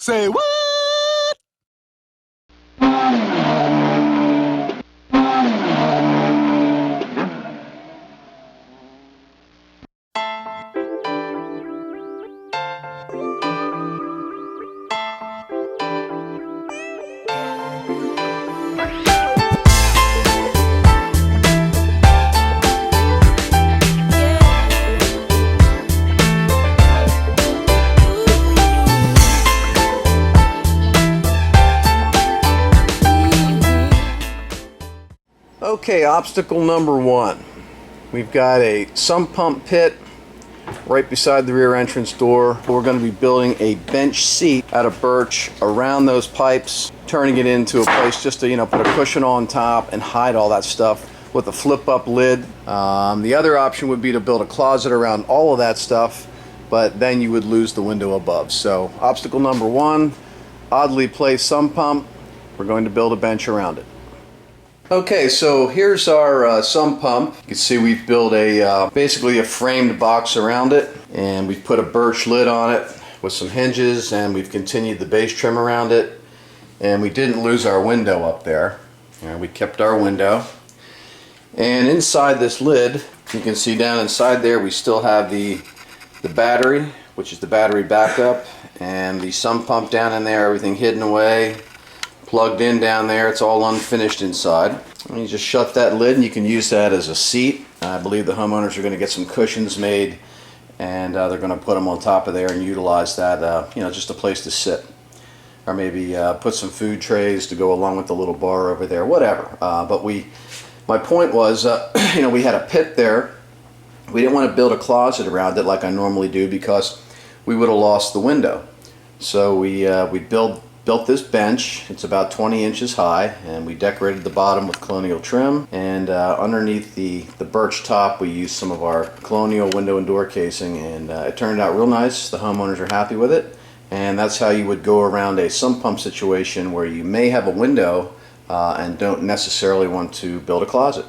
Say what? Okay, obstacle number one. We've got a sump pump pit right beside the rear entrance door. We're going to be building a bench seat out of birch around those pipes, turning it into a place just to, put a cushion on top and hide all that stuff with a flip up lid. The other option would be to build a closet around all of that stuff, but then you would lose the window above. So obstacle number one, oddly placed sump pump. We're going to build a bench around it. Okay, so here's our sump pump. You can see we've built a basically a framed box around it, and we've put a birch lid on it with some hinges, and we've continued the base trim around it, and we didn't lose our window up there. We kept our window. And inside this lid, you can see down inside there we still have the battery, which is the battery backup, and the sump pump down in there, everything hidden away, plugged in down there. It's all unfinished inside. And you just shut that lid and you can use that as a seat. I believe the homeowners are going to get some cushions made, and they're going to put them on top of there and utilize that, just a place to sit. Or maybe put some food trays to go along with the little bar over there, whatever. But my point was, we had a pit there. We didn't want to build a closet around it like I normally do because we would have lost the window. So we built this bench. It's about 20 inches high, and we decorated the bottom with colonial trim, and underneath the birch top we used some of our colonial window and door casing, and it turned out real nice. The homeowners are happy with it, and that's how you would go around a sump pump situation where you may have a window and don't necessarily want to build a closet.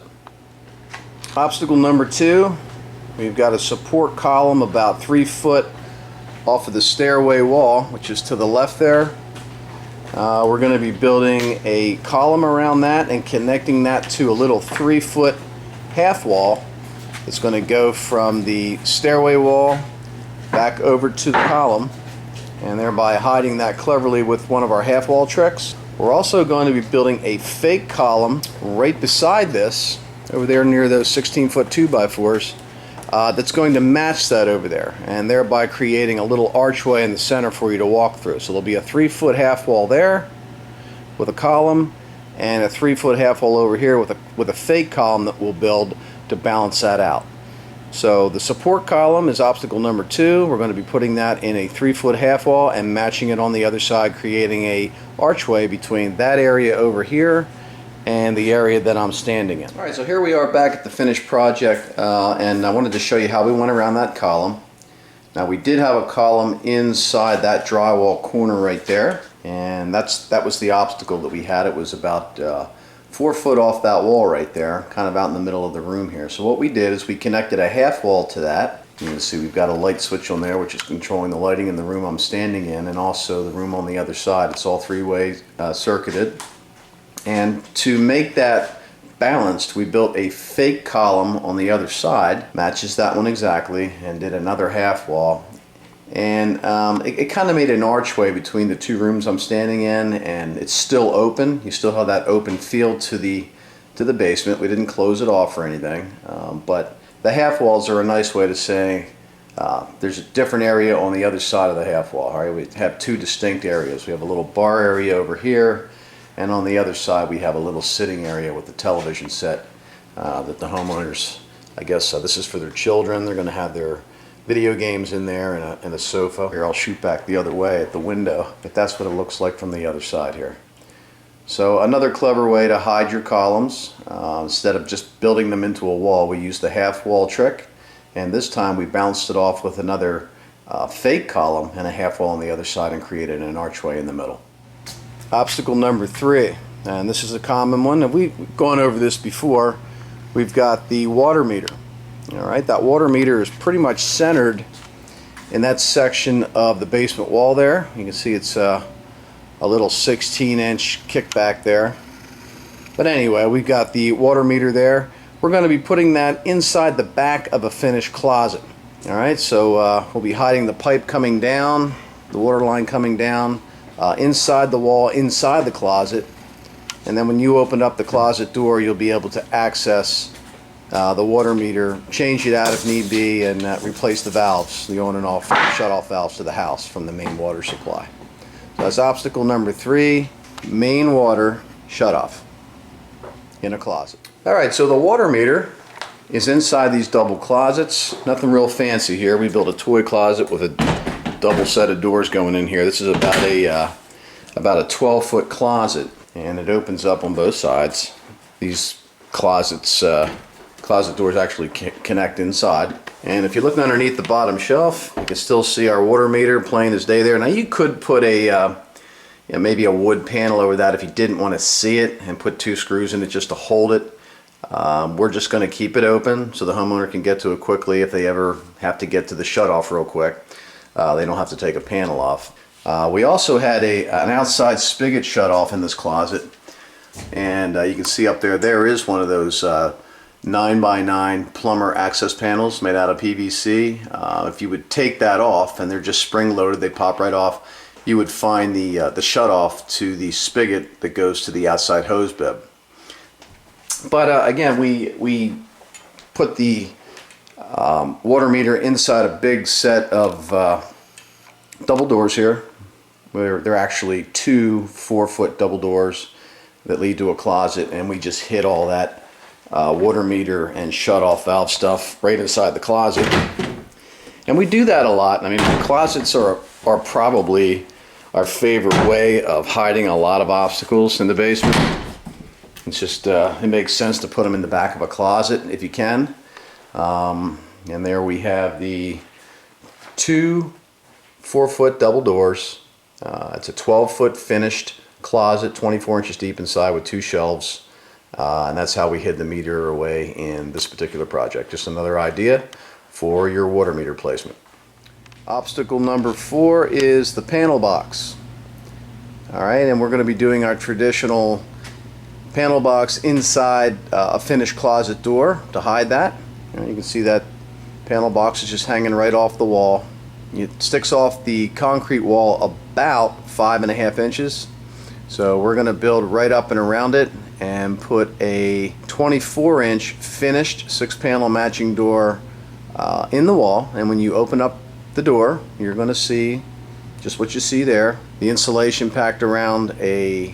Obstacle number two, we've got a support column about 3 foot off of the stairway wall, which is to the left there. We're going to be building a column around that and connecting that to a little 3 foot half wall that's going to go from the stairway wall back over to the column, and thereby hiding that cleverly with one of our half wall tricks. We're also going to be building a fake column right beside this over there near those 16-foot 2x4s that's going to match that over there, and thereby creating a little archway in the center for you to walk through. So there'll be a 3 foot half wall there with a column, and a 3 foot half wall over here with a fake column that we'll build to balance that out. So the support column is obstacle number two. We're going to be putting that in a 3 foot half wall and matching it on the other side, creating a archway between that area over here and the area that I'm standing in. Alright, so here we are back at the finished project, and I wanted to show you how we went around that column. Now we did have a column inside that drywall corner right there, and that was the obstacle that we had. It was about 4 foot off that wall right there, kind of out in the middle of the room here. So what we did is we connected a half wall to that. You can see we've got a light switch on there which is controlling the lighting in the room I'm standing in, and also the room on the other side. It's all three-way circuited. And to make that balanced, we built a fake column on the other side, matches that one exactly, and did another half wall. And it kind of made an archway between the two rooms I'm standing in, and it's still open. You still have that open feel to the basement. We didn't close it off or anything, but the half walls are a nice way to say there's a different area on the other side of the half wall. All right, we have two distinct areas. We have a little bar area over here, and on the other side we have a little sitting area with the television set that the homeowners, I guess this is for their children. They're going to have their video games in there, and a sofa. Here, I'll shoot back the other way at the window, but that's what it looks like from the other side here. So another clever way to hide your columns. Instead of just building them into a wall, we used the half wall trick, and this time we bounced it off with another fake column and a half wall on the other side and created an archway in the middle. Obstacle number three, and this is a common one, and we've gone over this before. We've got the water meter. All right, that water meter is pretty much centered in that section of the basement wall there. You can see it's a little 16-inch kickback there. But anyway, we've got the water meter there. We're going to be putting that inside the back of a finished closet. Alright, so we'll be hiding the pipe coming down, the water line coming down, inside the wall, inside the closet. And then when you open up the closet door, you'll be able to access the water meter, change it out if need be, and replace the valves, the on and off, shut-off valves to the house from the main water supply. So that's obstacle number 3, main water shut-off in a closet. Alright, so the water meter is inside these double closets. Nothing real fancy here. We built a toy closet with a double set of doors going in here. This is about a 12-foot closet, and it opens up on both sides. These closet doors actually connect inside. And if you look underneath the bottom shelf, you can still see our water meter plain as day there. Now you could put maybe a wood panel over that if you didn't want to see it, and put 2 screws in it just to hold it. We're just going to keep it open so the homeowner can get to it quickly if they ever have to get to the shutoff real quick. They don't have to take a panel off. We also had an outside spigot shutoff in this closet, and you can see up there is one of those 9x9 plumber access panels made out of PVC. If you would take that off, and they're just spring loaded, they pop right off, you would find the shutoff to the spigot that goes to the outside hose bib. But again, we put the water meter inside a big set of double doors here. They're actually 2 4-foot double doors that lead to a closet, and we just hid all that water meter and shut-off valve stuff right inside the closet. And we do that a lot. I mean, closets are probably our favorite way of hiding a lot of obstacles in the basement. It's just, it makes sense to put them in the back of a closet if you can. And there we have the 2 4-foot double doors. It's a 12-foot finished closet, 24 inches deep inside with 2 shelves. And that's how we hid the meter away in this particular project. Just another idea for your water meter placement. Obstacle number 4 is the panel box. Alright, and we're going to be doing our traditional panel box inside a finished closet door to hide that. You can see that panel box is just hanging right off the wall. It sticks off the concrete wall about 5.5 inches. So we're going to build right up and around it and put a 24-inch finished 6-panel matching door in the wall. And when you open up the door, you're going to see just what you see there, the insulation packed around a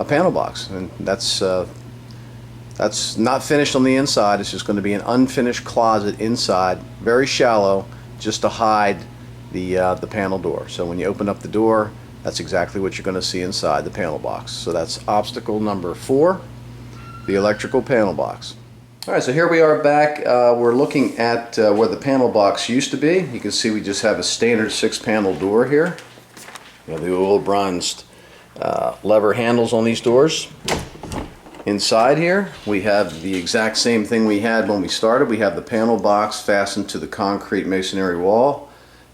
panel box, and that's not finished on the inside. It's just going to be an unfinished closet inside, very shallow, just to hide the panel door. So when you open up the door, that's exactly what you're going to see inside the panel box. So that's obstacle number 4, the electrical panel box. Alright, so here we are back. We're looking at where the panel box used to be. You can see we just have a standard 6-panel door here. You know, the old bronzed lever handles on these doors. Inside here we have the exact same thing we had when we started. We have the panel box fastened to the concrete masonry wall.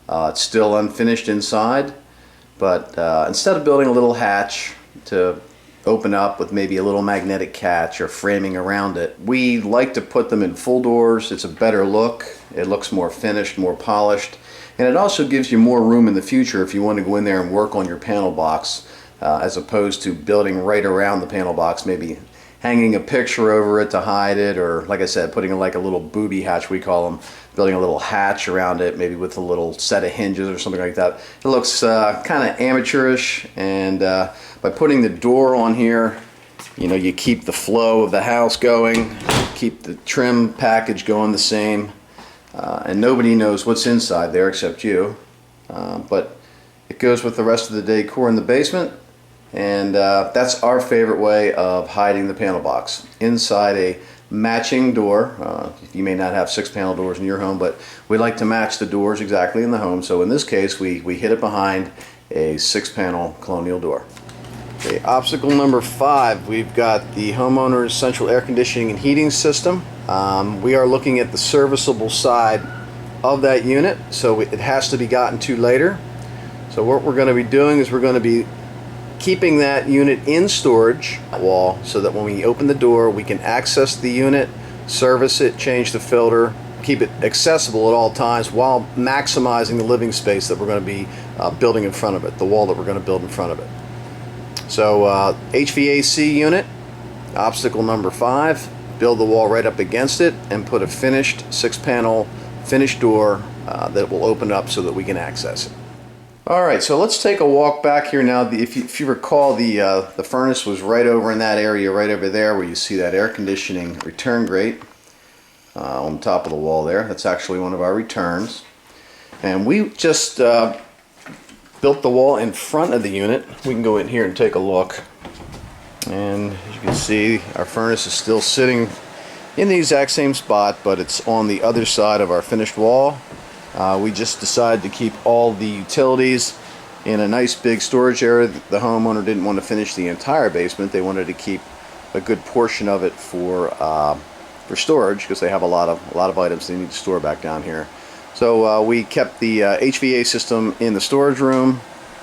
It's still unfinished inside, but instead of building a little hatch to open up with maybe a little magnetic catch or framing around it, we like to put them in full doors. It's a better look. It looks more finished, more polished, and it also gives you more room in the future if you want to go in there and work on your panel box, as opposed to building right around the panel box, maybe hanging a picture over it to hide it, or like I said, putting like a little booby hatch, we call them, building a little hatch around it, maybe with a little set of hinges or something like that. It looks kind of amateurish, and by putting the door on here, you know, you keep the flow of the house going, keep the trim package going the same, and nobody knows what's inside there except you. But it goes with the rest of the decor in the basement. And that's our favorite way of hiding the panel box, inside a matching door. You may not have 6-panel doors in your home, but we like to match the doors exactly in the home. So in this case, we hid it behind a 6-panel colonial door. Okay, obstacle number 5, we've got the homeowner's central air conditioning and heating system. We are looking at the serviceable side of that unit, so it has to be gotten to later. So what we're going to be doing is we're going to be keeping that unit in storage wall so that when we open the door we can access the unit, service it, change the filter, keep it accessible at all times while maximizing the living space that we're going to be building in front of it, the wall that we're going to build in front of it. So HVAC unit, obstacle number 5, build the wall right up against it and put a finished 6-panel finished door that will open up so that we can access it. Alright, so let's take a walk back here now. If you recall, the furnace was right over in that area, right over there where you see that air conditioning return grate on top of the wall there. That's actually one of our returns. And we just built the wall in front of the unit. We can go in here and take a look. And as you can see, our furnace is still sitting in the exact same spot, but it's on the other side of our finished wall. We just decided to keep all the utilities in a nice big storage area. The homeowner didn't want to finish the entire basement. They wanted to keep a good portion of it for storage because they have a lot of items they need to store back down here. So we kept the HVAC system in the storage room.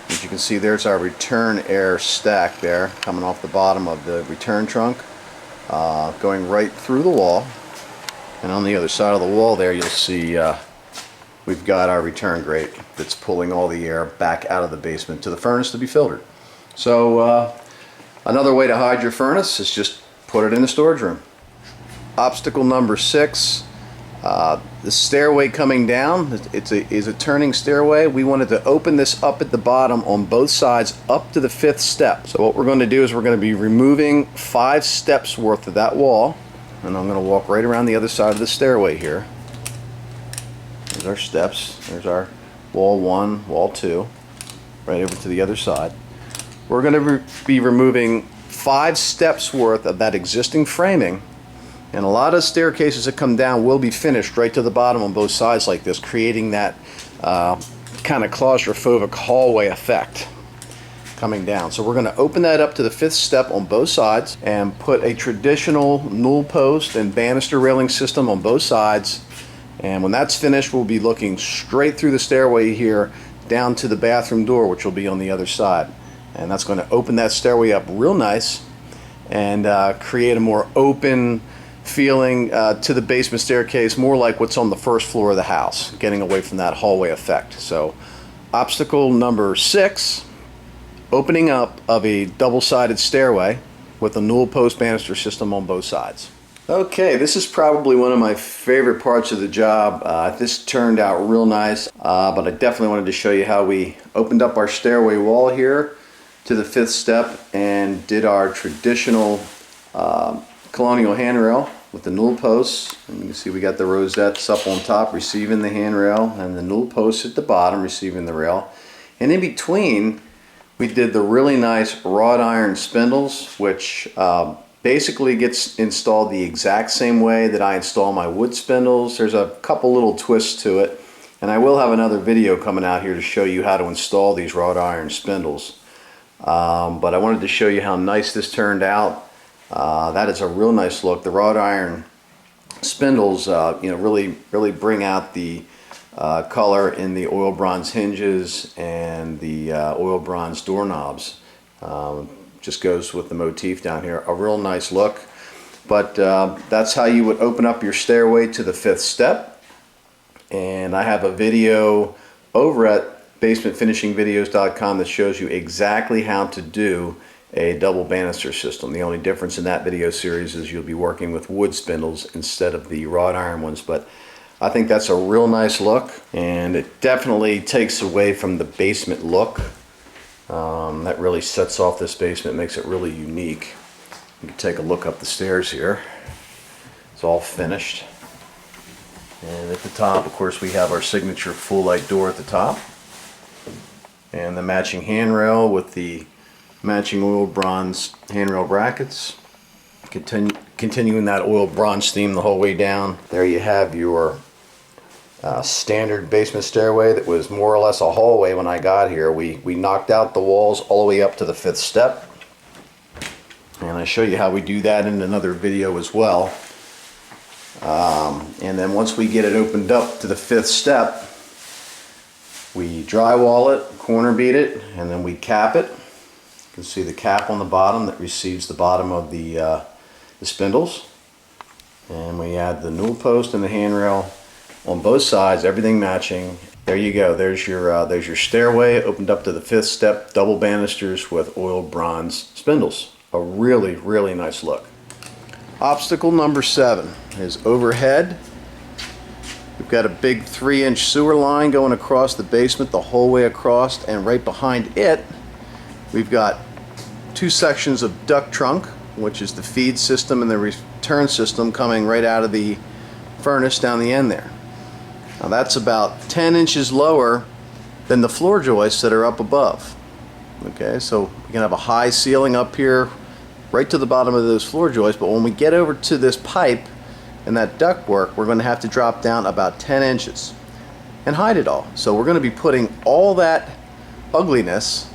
As you can see, there's our return air stack there coming off the bottom of the return trunk, going right through the wall. And on the other side of the wall there, you'll see we've got our return grate that's pulling all the air back out of the basement to the furnace to be filtered. So another way to hide your furnace is just put it in the storage room. Obstacle number 6, the stairway coming down is a turning stairway. We wanted to open this up at the bottom on both sides up to the 5th step. So what we're going to do is we're going to be removing 5 steps worth of that wall, and I'm going to walk right around the other side of the stairway here. There's our steps. There's our wall 1, wall 2, right over to the other side. We're going to be removing 5 steps worth of that existing framing, and a lot of staircases that come down will be finished right to the bottom on both sides like this, creating that kind of claustrophobic hallway effect coming down. So we're going to open that up to the 5th step on both sides and put a traditional newel post and banister railing system on both sides. And when that's finished, we'll be looking straight through the stairway here down to the bathroom door, which will be on the other side. And that's going to open that stairway up real nice and create a more open feeling to the basement staircase, more like what's on the first floor of the house, getting away from that hallway effect. So obstacle number 6, opening up of a double-sided stairway with a newel post banister system on both sides. Okay, this is probably one of my favorite parts of the job. This turned out real nice, but I definitely wanted to show you how we opened up our stairway wall here to the 5th step and did our traditional colonial handrail with the newel posts. And you can see we got the rosettes up on top receiving the handrail and the newel posts at the bottom receiving the rail. And in between, we did the really nice wrought iron spindles, which basically gets installed the exact same way that I install my wood spindles. There's a couple little twists to it, and I will have another video coming out here to show you how to install these wrought iron spindles. But I wanted to show you how nice this turned out. That is a real nice look. The wrought iron spindles really bring out the color in the oil bronze hinges and the oil bronze doorknobs. Just goes with the motif down here. A real nice look. But that's how you would open up your stairway to the 5th step. And I have a video over at basementfinishingvideos.com that shows you exactly how to do a double banister system. The only difference in that video series is you'll be working with wood spindles instead of the wrought iron ones. But I think that's a real nice look, and it definitely takes away from the basement look. That really sets off this basement, makes it really unique. You can take a look up the stairs here. It's all finished. And at the top, of course, we have our signature full light door at the top. And the matching handrail with the matching oil bronze handrail brackets. Continuing that oil bronze theme the whole way down. There you have your standard basement stairway that was more or less a hallway when I got here. We knocked out the walls all the way up to the 5th step. And I show you how we do that in another video as well. And then once we get it opened up to the 5th step, we drywall it, corner beat it, and then we cap it. You can see the cap on the bottom that receives the bottom of the spindles. And we add the newel post and the handrail on both sides, everything matching. There you go. There's your stairway opened up to the 5th step, double banisters with oiled bronze spindles. A really, really nice look. Obstacle number 7 is overhead. We've got a big 3-inch sewer line going across the basement the whole way across, and right behind it we've got 2 sections of duct trunk, which is the feed system and the return system coming right out of the furnace down the end there. Now that's about 10 inches lower than the floor joists that are up above. Okay, so we can have a high ceiling up here right to the bottom of those floor joists, but when we get over to this pipe and that duct work, we're going to have to drop down about 10 inches and hide it all. So we're going to be putting all that ugliness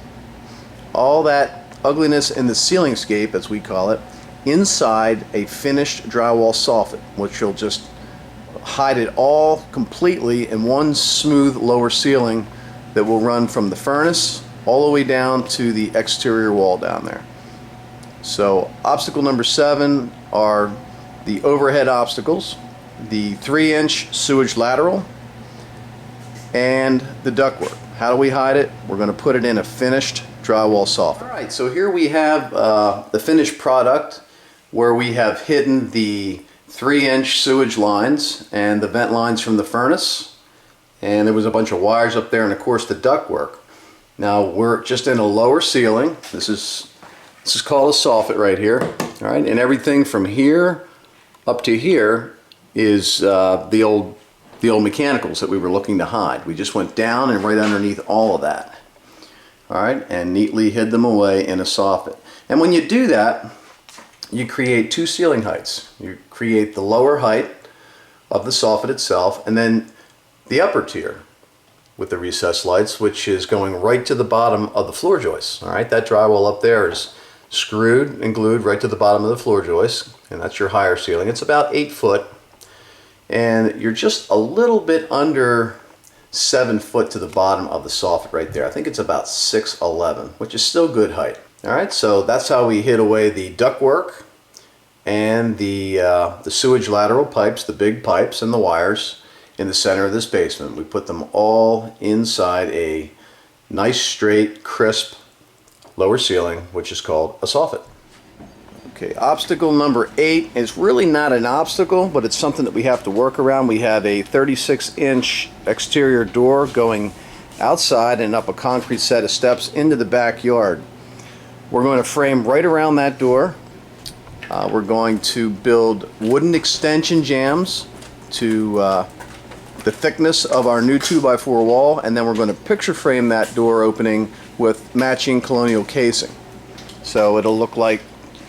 in the ceiling scape, as we call it, inside a finished drywall soffit, which will just hide it all completely in one smooth lower ceiling that will run from the furnace all the way down to the exterior wall down there. So obstacle number 7 are the overhead obstacles, the 3-inch sewage lateral, and the ductwork. How do we hide it? We're going to put it in a finished drywall soffit. Alright, so here we have the finished product, where we have hidden the 3-inch sewage lines and the vent lines from the furnace, and there was a bunch of wires up there, and of course the ductwork. Now we're just in a lower ceiling. This is called a soffit right here. All right, and everything from here up to here is the old mechanicals that we were looking to hide. We just went down and right underneath all of that. All right, and neatly hid them away in a soffit. And when you do that, you create 2 ceiling heights. You create the lower height of the soffit itself, and then the upper tier with the recessed lights, which is going right to the bottom of the floor joists. All right, that drywall up there is screwed and glued right to the bottom of the floor joist, and that's your higher ceiling. It's about 8 foot, and you're just a little bit under 7 foot to the bottom of the soffit right there. I think it's about 6'11", which is still good height. All right, so that's how we hid away the ductwork and the sewage lateral pipes, the big pipes and the wires in the center of this basement. We put them all inside a nice, straight, crisp lower ceiling, which is called a soffit. Okay, obstacle number 8 is really not an obstacle, but it's something that we have to work around. We have a 36-inch exterior door going outside and up a concrete set of steps into the backyard. We're going to frame right around that door. We're going to build wooden extension jambs to the thickness of our new 2x4 wall, and then we're going to picture frame that door opening with matching colonial casing. So it'll look like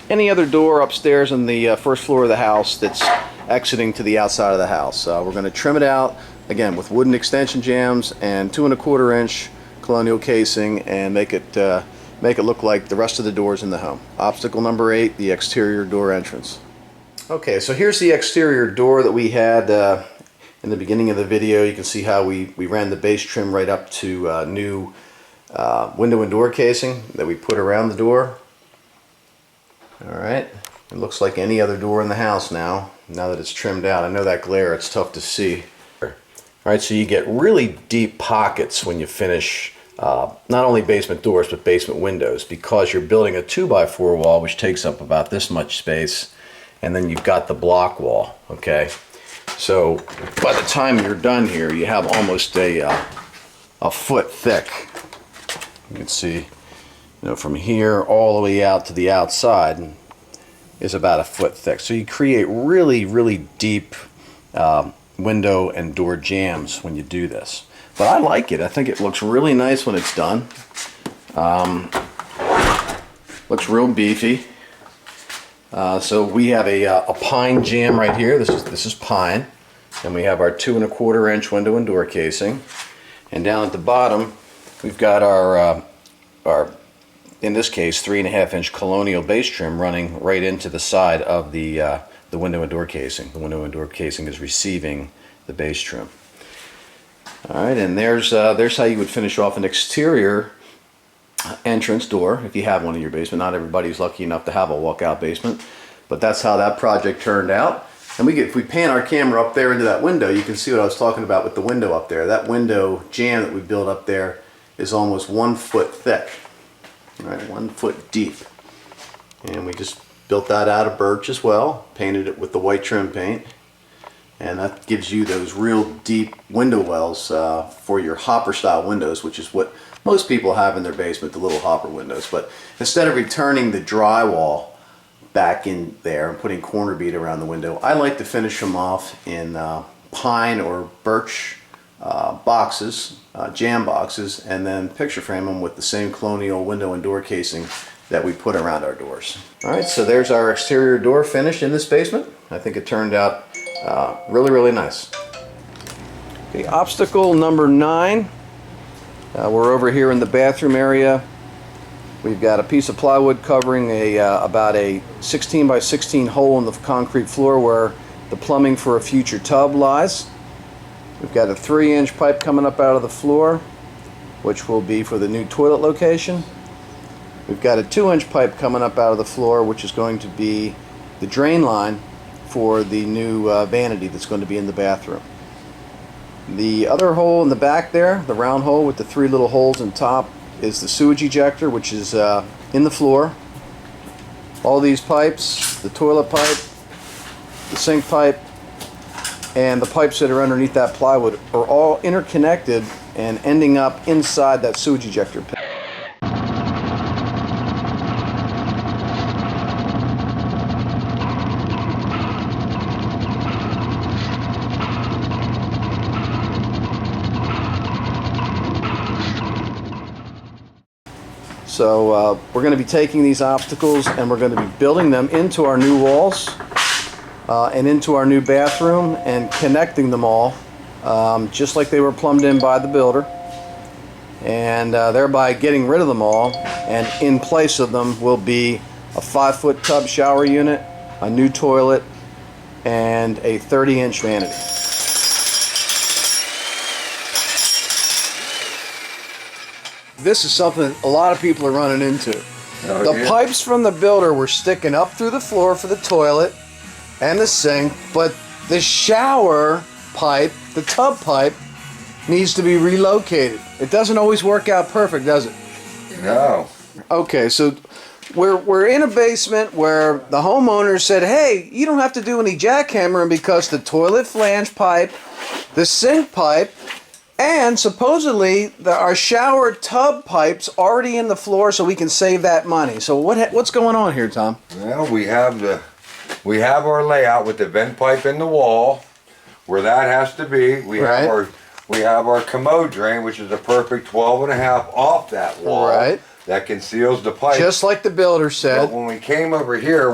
any other door upstairs on the first floor of the house that's exiting to the outside of the house. We're going to trim it out again with wooden extension jambs and 2¼ inch colonial casing, and make it look like the rest of the doors in the home. Obstacle number 8, the exterior door entrance. Okay, so here's the exterior door that we had in the beginning of the video. You can see how we ran the base trim right up to new window and door casing that we put around the door. Alright, it looks like any other door in the house now that it's trimmed out. I know that glare, it's tough to see. Alright, so you get really deep pockets when you finish not only basement doors but basement windows, because you're building a 2x4 wall which takes up about this much space, and then you've got the block wall. Okay, so by the time you're done here, you have almost a foot thick. You can see, from here all the way out to the outside is about a foot thick. So you create really, really deep window and door jambs when you do this. But I like it. I think it looks really nice when it's done. Looks real beefy. So we have a pine jamb right here. This is pine, and we have our 2¼ inch window and door casing. And down at the bottom, we've got our in this case 3½ inch colonial base trim running right into the side of the the window and door casing. The window and door casing is receiving the base trim. All right, and there's how you would finish off an exterior entrance door if you have one in your basement. Not everybody's lucky enough to have a walkout basement, but that's how that project turned out. And if we pan our camera up there into that window, you can see what I was talking about with the window up there. That window jamb that we built up there is almost 1 foot thick, right, 1 foot deep. And we just built that out of birch as well, painted it with the white trim paint. And that gives you those real deep window wells for your hopper style windows, which is what most people have in their basement, the little hopper windows. But instead of returning the drywall back in there and putting corner bead around the window, I like to finish them off in pine or birch boxes, jam boxes, and then picture frame them with the same colonial window and door casing that we put around our doors. All right, so there's our exterior door finish in this basement. I think it turned out really, really nice. Okay, obstacle number 9. We're over here in the bathroom area. We've got a piece of plywood covering about a 16 by 16 hole in the concrete floor where the plumbing for a future tub lies. We've got a 3-inch pipe coming up out of the floor, which will be for the new toilet location. We've got a 2-inch pipe coming up out of the floor, which is going to be the drain line for the new vanity that's going to be in the bathroom. The other hole in the back there, the round hole with the 3 little holes in top, is the sewage ejector, which is in the floor. All these pipes, the toilet pipe, the sink pipe, and the pipes that are underneath that plywood are all interconnected and ending up inside that sewage ejector pit. So we're going to be taking these obstacles and we're going to be building them into our new walls and into our new bathroom and connecting them all just like they were plumbed in by the builder, and thereby getting rid of them all, and in place of them will be a 5-foot tub shower unit, a new toilet, and a 30-inch vanity. This is something a lot of people are running into. The pipes from the builder were sticking up through the floor for the toilet and the sink, but the shower pipe, the tub pipe, needs to be relocated. It doesn't always work out perfect, does it? No. Okay, so we're in a basement where the homeowner said, hey, you don't have to do any jackhammering because the toilet flange pipe, the sink pipe, and supposedly our shower tub pipe's already in the floor, so we can save that money. So what's going on here, Tom? Well, we have our layout with the vent pipe in the wall where that has to be. We have our commode drain, which is a perfect 12.5 off that wall. Right. That conceals the pipe. Just like the builder said. But when we came over here,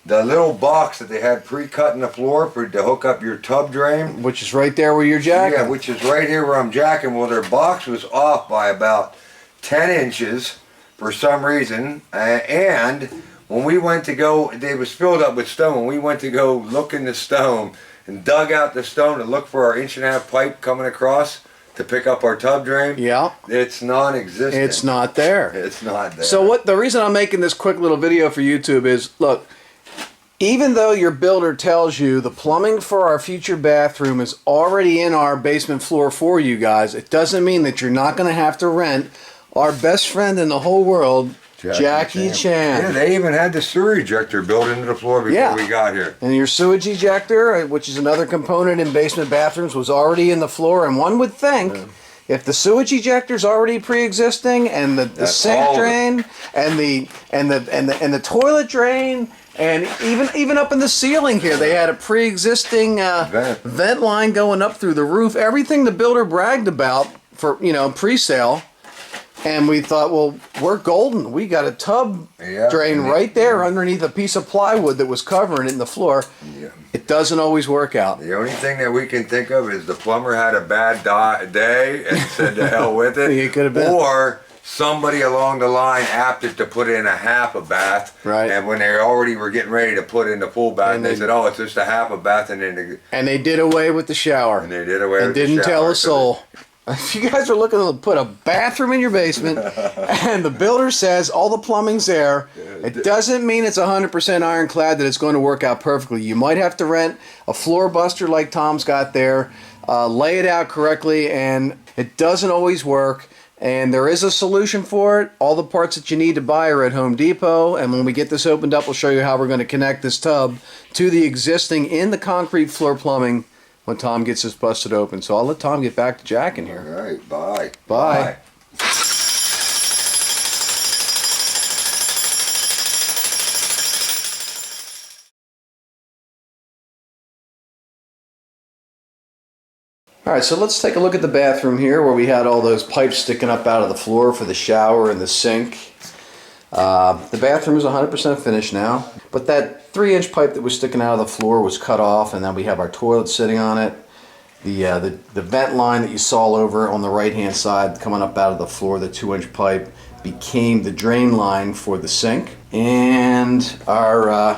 the little box that they had pre-cut in the floor to hook up your tub drain. Which is right there where you're jacking. Yeah, which is right here where I'm jacking. Well, their box was off by about 10 inches for some reason. And when we went to go, it was filled up with stone. When we went to go look in the stone and dug out the stone to look for our 1.5-inch pipe coming across to pick up our tub drain, yeah, it's non-existent. It's not there. It's not there. So the reason I'm making this quick little video for YouTube is, look, even though your builder tells you the plumbing for our future bathroom is already in our basement floor for you guys, it doesn't mean that you're not going to have to rent our best friend in the whole world, Jackie Chan. Yeah, they even had the sewer ejector built into the floor before we got here. And your sewage ejector, which is another component in basement bathrooms, was already in the floor. And one would think, if the sewage ejector is already pre-existing, and the sink drain, and the toilet drain, and even up in the ceiling here, they had a pre-existing vent line going up through the roof. Everything the builder bragged about for pre-sale. And we thought, well, we're golden. We got a tub drain right there underneath a piece of plywood that was covering it in the floor. Yeah. It doesn't always work out. The only thing that we can think of is the plumber had a bad day and said to hell with it. It could have been. Or somebody along the line opted to put in a half a bath. Right. And when they already were getting ready to put in the full bath, And they they- said, "Oh, it's just a half a bath," and then they did away with the shower. and they did away And with the didn't tell shower, a soul. If you guys are looking to put a bathroom in your basement and the builder says all the plumbing's there, it doesn't mean it's 100% ironclad that it's going to work out perfectly. You might have to rent a floor buster like Tom's got there, lay it out correctly, and it doesn't always work. And there is a solution for it. All the parts that you need to buy are at Home Depot. And when we get this opened up, we'll show you how we're going to connect this tub to the existing in the concrete floor plumbing when Tom gets this busted open. So I'll let Tom get back to Jack in here. All right, bye. Bye. All right, so let's take a look at the bathroom here where we had all those pipes sticking up out of the floor for the shower and the sink. The bathroom is 100% finished now, but that 3-inch pipe that was sticking out of the floor was cut off, and then we have our toilet sitting on it. The vent line that you saw over on the right hand side coming up out of the floor, the 2-inch pipe, became the drain line for the sink. And our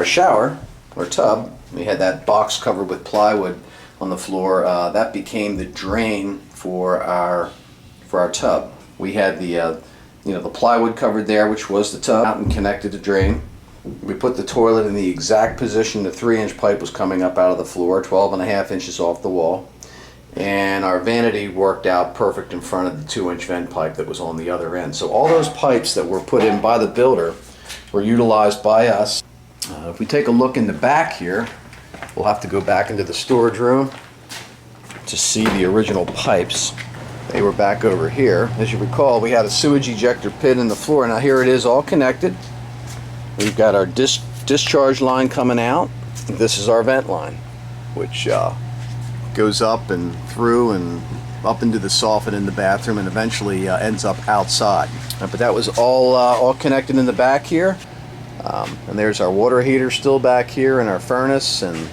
shower, or tub, we had that box covered with plywood on the floor, that became the drain for our tub. We had the the plywood covered there, which was the tub, out and connected to drain. We put the toilet in the exact position the 3-inch pipe was coming up out of the floor, 12.5 inches off the wall. And our vanity worked out perfect in front of the 2-inch vent pipe that was on the other end. So all those pipes that were put in by the builder were utilized by us. If we take a look in the back here, we'll have to go back into the storage room to see the original pipes. They were back over here. As you recall, we had a sewage ejector pit in the floor. Now here it is, all connected. We've got our discharge line coming out. This is our vent line, which goes up and through and up into the soffit in the bathroom and eventually ends up outside. But that was all connected in the back here. And there's our water heater still back here and our furnace. And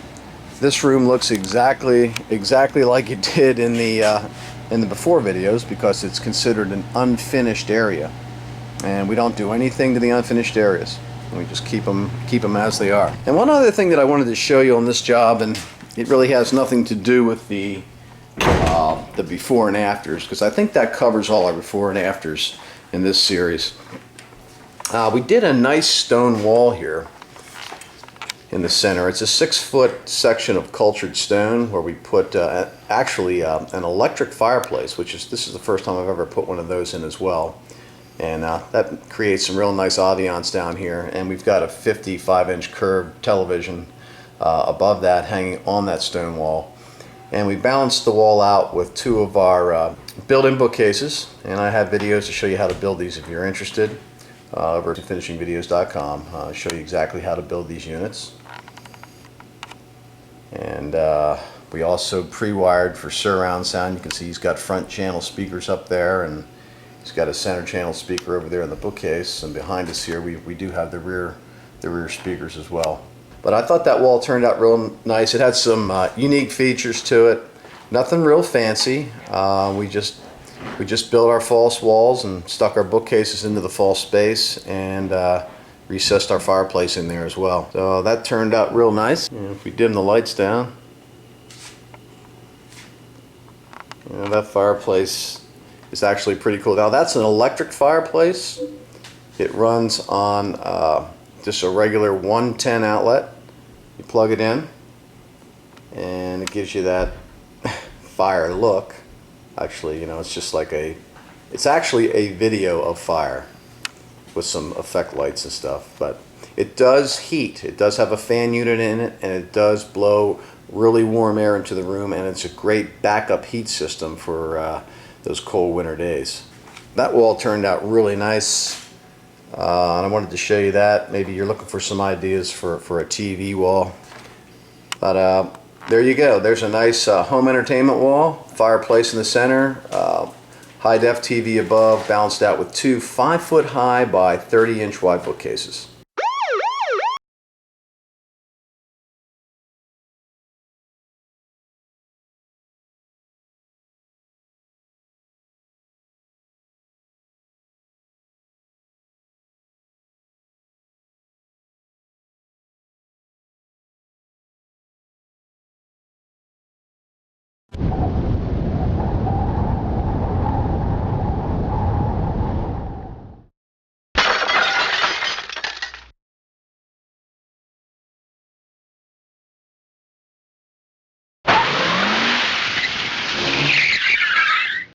this room looks exactly like it did in the before videos because it's considered an unfinished area. And we don't do anything to the unfinished areas. We just keep them as they are. And one other thing that I wanted to show you on this job, and it really has nothing to do with the before and afters, because I think that covers all our before and afters in this series. We did a nice stone wall here in the center. It's a 6-foot section of cultured stone where we put actually an electric fireplace, this is the first time I've ever put one of those in as well. And that creates some real nice ambiance down here. And we've got a 55-inch curved television above that hanging on that stone wall. And we balanced the wall out with 2 of our built-in bookcases. And I have videos to show you how to build these if you're interested. Over to finishingvideos.com. I'll show you exactly how to build these units. And we also pre-wired for surround sound. You can see he's got front channel speakers up there, and he's got a center channel speaker over there in the bookcase. And behind us here, we do have the rear speakers as well. But I thought that wall turned out real nice. It had some unique features to it. Nothing real fancy. We just built our false walls and stuck our bookcases into the false space and recessed our fireplace in there as well. So that turned out real nice. And if we dim the lights down, that fireplace is actually pretty cool. Now that's an electric fireplace. It runs on just a regular 110 outlet. You plug it in and it gives you that fire look. Actually, it's just like it's actually a video of fire with some effect lights and stuff. But it does heat. It does have a fan unit in it, and it does blow really warm air into the room, and it's a great backup heat system for those cold winter days. That wall turned out really nice, and I wanted to show you that. Maybe you're looking for some ideas for a TV wall. But there you go. There's a nice home entertainment wall, fireplace in the center, high def TV above, balanced out with 2 5-foot high by 30-inch wide bookcases.